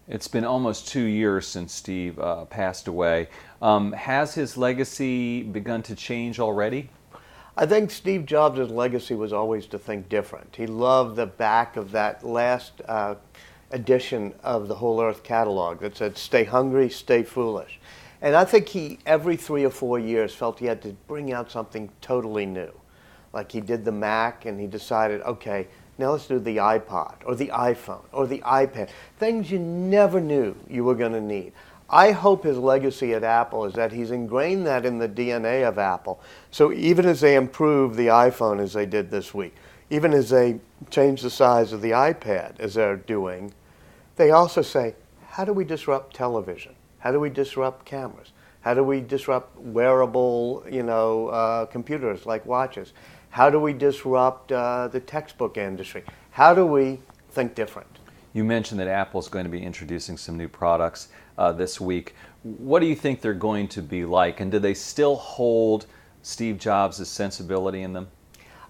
It's been almost 2 years since Steve passed away. Has his legacy begun to change already? I think Steve Jobs' legacy was always to think different. He loved the back of that last edition of the Whole Earth catalog that said, "Stay hungry, stay foolish." And I think he, every 3 or 4 years, felt he had to bring out something totally new. Like he did the Mac and he decided, okay, now let's do the iPod or the iPhone or the iPad. Things you never knew you were going to need. I hope his legacy at Apple is that he's ingrained that in the DNA of Apple. So even as they improve the iPhone as they did this week, even as they change the size of the iPad as they're doing, they also say, how do we disrupt television? How do we disrupt cameras? How do we disrupt wearable, computers like watches? How do we disrupt the textbook industry? How do we think different? You mentioned that Apple's going to be introducing some new products this week. What do you think they're going to be like, and do they still hold Steve Jobs' sensibility in them?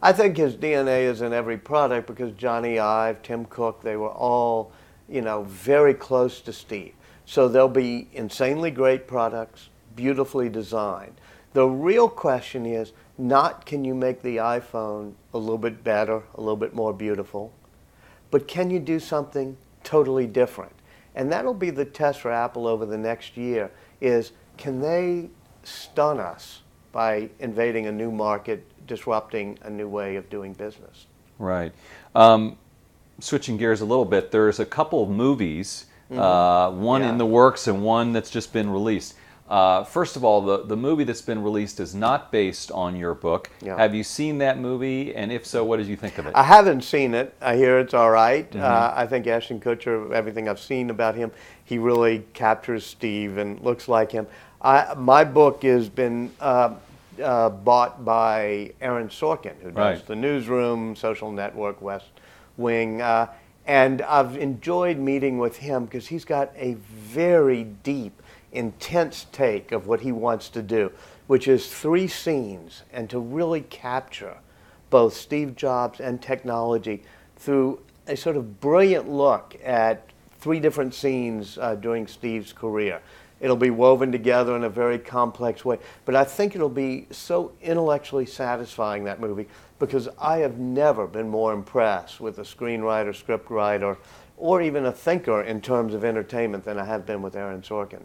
I think his DNA is in every product because Johnny Ive, Tim Cook, they were all, very close to Steve. So they'll be insanely great products, beautifully designed. The real question is not can you make the iPhone a little bit better, a little bit more beautiful, but can you do something totally different? And that'll be the test for Apple over the next year is can they stun us by invading a new market, disrupting a new way of doing business? Right. Switching gears a little bit, there's a couple of movies, one in the works and one that's just been released. First of all, the movie that's been released is not based on your book. Yeah. Have you seen that movie? And if so, what did you think of it? I haven't seen it. I hear it's all right. I think Ashton Kutcher, everything I've seen about him, he really captures Steve and looks like him. My book has been bought by Aaron Sorkin, who does The Newsroom, Social Network, West Wing. And I've enjoyed meeting with him because he's got a very deep, intense take of what he wants to do, which is 3 scenes, and to really capture both Steve Jobs and technology through a sort of brilliant look at 3 different scenes during Steve's career. It'll be woven together in a very complex way, but I think it'll be so intellectually satisfying, that movie, because I have never been more impressed with a screenwriter, scriptwriter, or even a thinker in terms of entertainment than I have been with Aaron Sorkin.